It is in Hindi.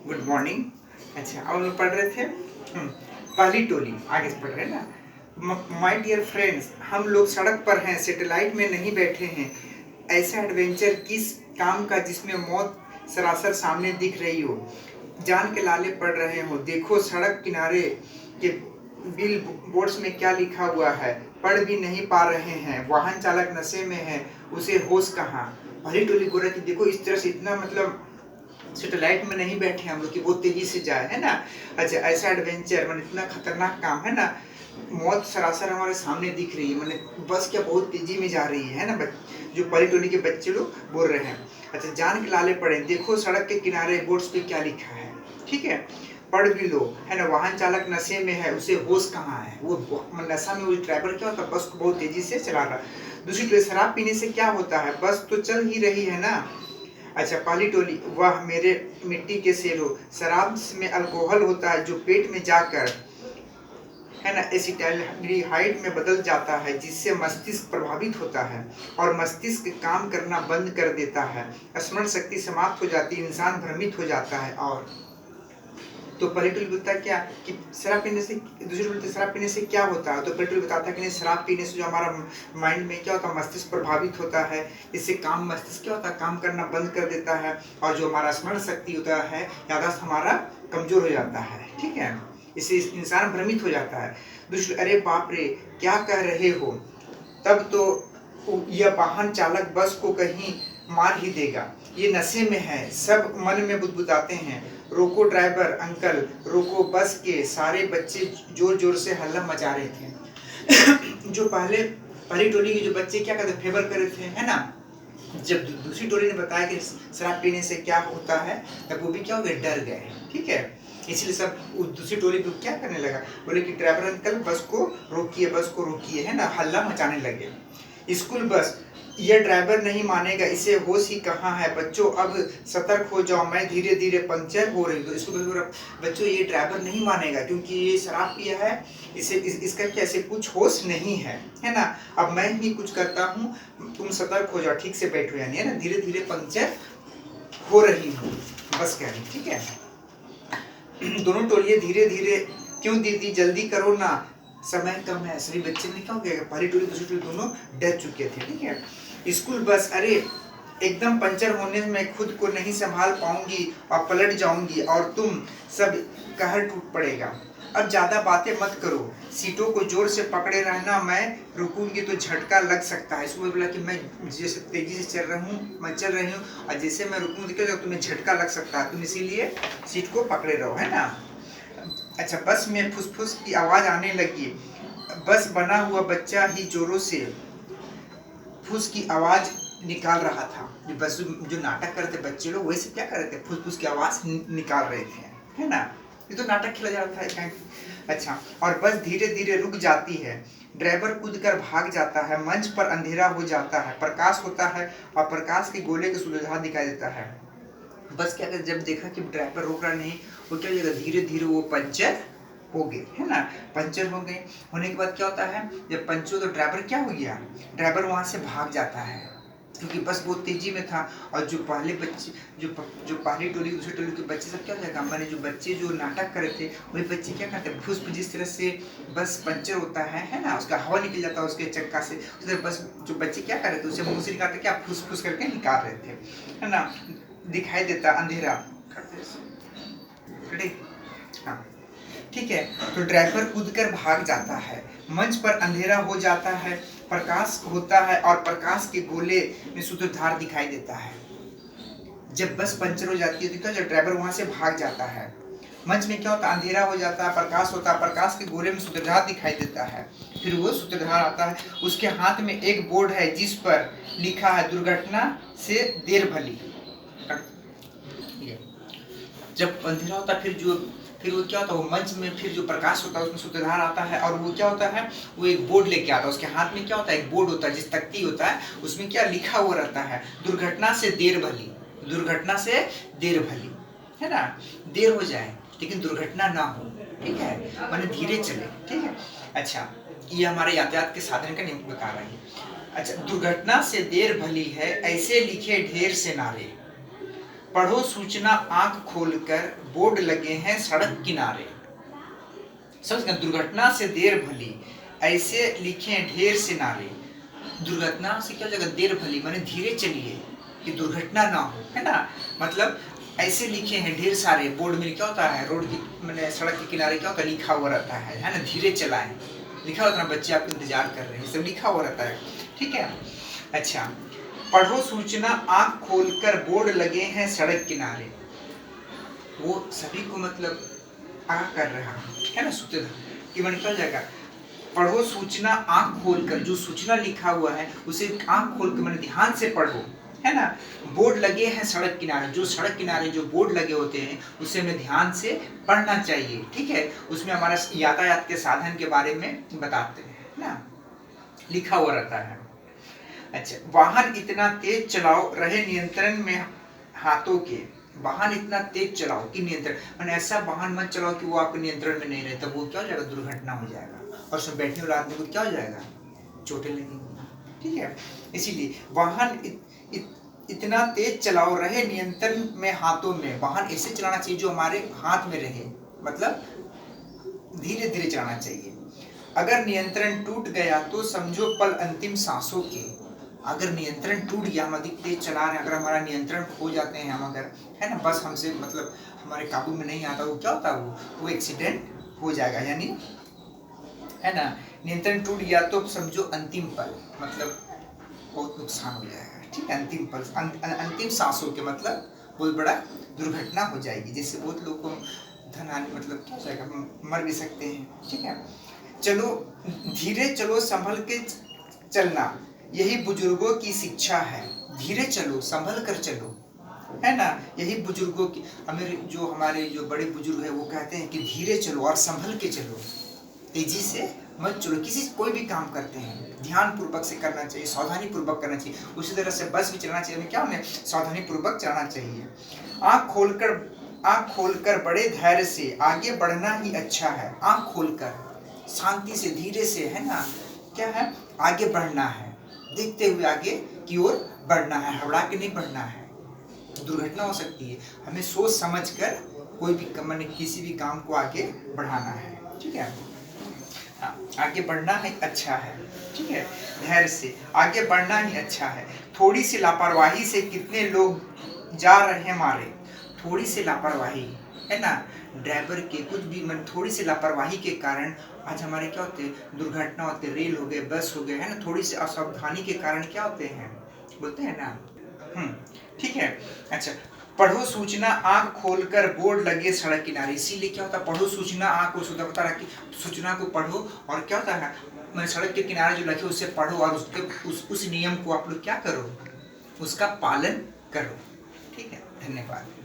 Good morning. अच्छा, अब हम पढ़ रहे थे पहली टोली, आगे से पढ़ रहे हैं ना। माय डियर फ्रेंड्स, हम लोग सड़क पर हैं, सैटेलाइट में नहीं बैठे हैं। ऐसा एडवेंचर किस काम का जिसमें मौत सरासर सामने दिख रही हो, जान के लाले पड़ रहे हो। देखो सड़क किनारे के बिल बोर्ड्स में क्या लिखा हुआ है, पढ़ भी नहीं पा रहे हैं। वाहन चालक नशे में है, उसे होश कहाँ। पहली टोली बोल रही कि देखो इस तरह से इतना मतलब सैटेलाइट में नहीं बैठे हम लोग कि बहुत तेजी से जाए, है ना। अच्छा, ऐसा एडवेंचर मतलब इतना खतरनाक काम है ना, मौत सरासर हमारे सामने दिख रही है, मतलब बस क्या बहुत तेजी में जा रही है ना। जो पहली टोली के बच्चे लोग बोल रहे हैं। अच्छा, जान के लाले पड़े, देखो सड़क के किनारे बोर्ड्स पे क्या लिखा है, ठीक है, पढ़ भी लो, है ना। वाहन चालक नशे में है, उसे होश कहाँ है। वो नशा में, वो ड्राइवर क्या होता है, बस को बहुत तेजी से चला रहा। दूसरी टोली, शराब पीने से क्या होता है, बस तो चल ही रही है ना। अच्छा, पहली टोली, वह मेरे मिट्टी के सेलो, शराब में अल्कोहल होता है जो पेट में जाकर, है ना, एसिटाल्डिहाइड में बदल जाता है, जिससे मस्तिष्क प्रभावित होता है और मस्तिष्क काम करना बंद कर देता है। स्मरण शक्ति समाप्त हो जाती है, इंसान भ्रमित हो जाता है। और तो पहली टोली बोलता है क्या कि शराब पीने से, दूसरी बोलते शराब पीने से क्या होता है, तो पहली टोली बताता है कि नहीं, शराब पीने से जो हमारा माइंड में क्या होता है, मस्तिष्क प्रभावित होता है। इससे काम, मस्तिष्क क्या होता है, काम करना बंद कर देता है, और जो हमारा स्मरण शक्ति होता है, याददाश्त हमारा कमजोर हो जाता है, ठीक है। इससे इंसान भ्रमित हो जाता है। दूसरी, अरे बाप रे क्या कह रहे हो, तब तो यह वाहन चालक बस को कहीं मार ही देगा। ये नशे में है, सब मन में बुदबुदाते हैं। रोको ड्राइवर अंकल, रोको। बस के सारे बच्चे जोर जोर से हल्ला मचा रहे थे। जो पहली टोली के जो बच्चे क्या करते, फेवर कर रहे थे, है ना। जब दूसरी टोली ने बताया कि शराब पीने से क्या होता है, तब वो भी क्या हो गए, डर गए, ठीक है। इसलिए सब दूसरी टोली पे क्या करने लगा, बोले कि ड्राइवर अंकल बस को रोकिए, बस को रोकिए, है ना, हल्ला मचाने लगे। स्कूल बस, ये ड्राइवर नहीं मानेगा, इसे होश ही कहाँ है। बच्चों अब सतर्क हो जाओ, मैं धीरे धीरे पंक्चर हो रही हूँ। तो इसको बच्चों ये ड्राइवर नहीं मानेगा क्योंकि ये शराब पिया है, इसका क्या, ऐसे कुछ होश नहीं है ना। अब मैं ही कुछ करता हूँ, तुम सतर्क हो जाओ, ठीक से बैठो, यानी है ना, धीरे धीरे पंक्चर हो रही हूँ, बस कह रही, ठीक है। दोनों टोलियां धीरे धीरे, क्यों दीदी जल्दी करो ना, समय कम है। सभी बच्चे ने क्या हो गया, पहली टोली दूसरी टोली दोनों डर चुके थे, ठीक है। स्कूल बस, अरे एकदम पंचर होने में खुद को नहीं संभाल पाऊंगी और पलट जाऊंगी और तुम सब कहर टूट पड़ेगा। अब ज्यादा बातें मत करो, सीटों को जोर से पकड़े रहना, मैं रुकूंगी तो झटका लग सकता है। इसको बोला कि मैं जैसे तेजी से मैं चल रही हूँ, और जैसे मैं रुकूंगी तो तुम्हें झटका लग सकता है, तुम इसीलिए सीट को पकड़े रहो, है ना। अच्छा, बस में फुसफुस की आवाज आने लगी। बस बना हुआ बच्चा ही जोरों से फुस की आवाज निकाल रहा था। जो बस जो नाटक करते बच्चे लोग वैसे क्या कर रहे थे, फुस फुस की आवाज निकाल रहे थे, है ना। ये तो नाटक खेला जा रहा था। अच्छा, और बस धीरे धीरे रुक जाती है, ड्राइवर कूदकर भाग जाता है, मंच पर अंधेरा हो जाता है, प्रकाश होता है और प्रकाश के गोले का सुलझा दिखाई देता है। बस क्या कर, जब देखा कि ड्राइवर रोक रहा नहीं, वो क्या होगा, धीरे धीरे वो पंचर हो गए, है ना। पंचर हो गए होने के बाद क्या होता है, जब पंचर तो ड्राइवर क्या हो गया, ड्राइवर वहां से भाग जाता है क्योंकि बस बहुत तेजी में था। और जो पहले बच्चे, जो पहली टोली दूसरी टोली के बच्चे सब क्या हो जाएगा, मैंने जो बच्चे जो नाटक कर रहे थे वही बच्चे क्या करते हैं, फुस जिस तरह से बस पंचर होता है ना, उसका हवा निकल जाता है उसके चक्का से, उस तरह बस जो बच्चे क्या कर रहे थे, उसे मुंह से निकालते क्या, फुस फुस करके निकाल रहे थे, है ना। दिखाई देता अंधेरा करते, हाँ, ठीक है। तो ड्राइवर कूदकर भाग जाता है, मंच पर अंधेरा हो जाता है, प्रकाश होता है और प्रकाश के गोले में सूत्रधार दिखाई देता है। जब बस पंचर हो जाती है तो क्या, जब ड्राइवर वहां से भाग जाता है, मंच में क्या होता है, अंधेरा हो जाता है, प्रकाश होता है, प्रकाश के गोले में सूत्रधार दिखाई देता है। फिर वो सूत्रधार आता है, उसके हाथ में एक बोर्ड है जिस पर लिखा है, दुर्घटना से देर भली। जब अंधेरा होता है, फिर वो क्या होता है, वो मंच में फिर जो प्रकाश होता है उसमें सूत्रधार आता है, और वो क्या होता है, वो एक बोर्ड लेके आता है, उसके हाथ में क्या होता है, एक बोर्ड होता है, जिस तख्ती होता है उसमें क्या लिखा हुआ रहता है, दुर्घटना से देर भली, दुर्घटना से देर भली, है ना। देर हो जाए लेकिन दुर्घटना ना हो, ठीक है, माने धीरे चले, ठीक है। अच्छा, ये हमारे यातायात के साधन का नियम बता रहे हैं। अच्छा, दुर्घटना से देर भली है, ऐसे लिखे ढेर से नारे, पढ़ो सूचना आंख खोलकर, बोर्ड लगे हैं सड़क किनारे। समझ गए, दुर्घटना से देर भली, ऐसे लिखे ढेर से नारे। दुर्घटना से क्या हो जाएगा, देर भली माने धीरे चलिए कि दुर्घटना ना हो, है ना। मतलब ऐसे लिखे हैं ढेर सारे, बोर्ड में क्या होता है, रोड की मैंने सड़क के किनारे क्या होता है, लिखा हुआ रहता है ना, धीरे चलाएं, लिखा होता है, बच्चे आपको इंतजार कर रहे हैं, सब लिखा हुआ रहता है, ठीक है। अच्छा, पढ़ो सूचना आंख खोलकर, बोर्ड लगे हैं सड़क किनारे। वो सभी को मतलब कर रहा है ना, सूत्र कि मन क्या हो जाएगा, पढ़ो सूचना आंख खोलकर, जो सूचना लिखा हुआ है उसे आंख खोल के मैंने ध्यान से पढ़ो, है ना। बोर्ड लगे हैं सड़क किनारे, जो सड़क किनारे जो बोर्ड लगे होते हैं उसे हमें ध्यान से पढ़ना चाहिए, ठीक है। उसमें हमारा यातायात के साधन के बारे में बताते हैं ना, लिखा हुआ रहता है। अच्छा, वाहन इतना तेज चलाओ रहे नियंत्रण में हाथों के। वाहन इतना तेज चलाओ कि नियंत्रण, मैंने ऐसा वाहन मत चलाओ कि वो आपके नियंत्रण में नहीं रहे, तब वो क्या हो जाएगा, दुर्घटना हो जाएगा, और उसमें बैठने वाले आदमी को क्या हो जाएगा, चोटें लगेंगी, ठीक है। इसीलिए वाहन इतना तेज चलाओ रहे नियंत्रण में हाथों में। वाहन ऐसे चलाना चाहिए जो हमारे हाथ में रहे, मतलब धीरे धीरे चलाना चाहिए। अगर नियंत्रण टूट गया तो समझो पल अंतिम सांसों के। अगर नियंत्रण टूट गया, हम अधिक तेज चला रहे हैं, अगर हमारा नियंत्रण खो जाते हैं हम, अगर है ना, बस हमसे मतलब हमारे काबू में नहीं आता, वो क्या होता है, वो एक्सीडेंट हो जाएगा, यानी है ना। नियंत्रण टूट गया तो समझो अंतिम पल, मतलब बहुत नुकसान हो जाएगा, ठीक है। अंतिम पल, अंतिम सांसों के मतलब बहुत बड़ा दुर्घटना हो जाएगी, जिससे बहुत लोग को धन हानि, मतलब क्या हो जाएगा, मर भी सकते हैं, ठीक है। चलो धीरे चलो संभल के चलना, यही बुजुर्गों की शिक्षा है। धीरे चलो, संभल कर चलो, है ना, यही बुजुर्गों की, हमारे जो बड़े बुजुर्ग है वो कहते हैं कि धीरे चलो और संभल के चलो, तेजी से मत चलो। किसी कोई भी काम करते हैं ध्यान पूर्वक से करना चाहिए, सावधानी पूर्वक करना चाहिए। उसी तरह से बस भी चलाना चाहिए, क्या उन्हें सावधानी पूर्वक चलाना चाहिए। आँख खोलकर बड़े धैर्य से आगे बढ़ना ही अच्छा है। आँख खोलकर शांति से, धीरे से, है ना, क्या है, आगे बढ़ना है, देखते हुए आगे की ओर बढ़ना है, हबड़ा के नहीं बढ़ना है, दुर्घटना हो सकती है। हमें सोच समझ कर कोई भी मैंने किसी भी काम को आगे बढ़ाना है, ठीक है। हाँ, आगे बढ़ना ही अच्छा है, ठीक है, धैर्य से आगे बढ़ना ही अच्छा है। थोड़ी सी लापरवाही से कितने लोग जा रहे हैं मारे। थोड़ी सी लापरवाही, है ना, ड्राइवर के कुछ भी थोड़ी सी लापरवाही के कारण आज हमारे क्या होते हैं, दुर्घटना होते, रेल हो गए, बस हो गए, है ना, थोड़ी सी असावधानी के कारण क्या होते हैं, बोलते हैं ना। ठीक है। अच्छा, पढ़ो सूचना आंख खोलकर, बोर्ड लगे सड़क किनारे। इसीलिए क्या होता है, पढ़ो सूचना आंख को सुधा बता रहा कि सूचना को पढ़ो, और क्या होता है, मैं सड़क के किनारे जो लगे उससे पढ़ो, और उस नियम को आप लोग क्या करो, उसका पालन करो, ठीक है। धन्यवाद।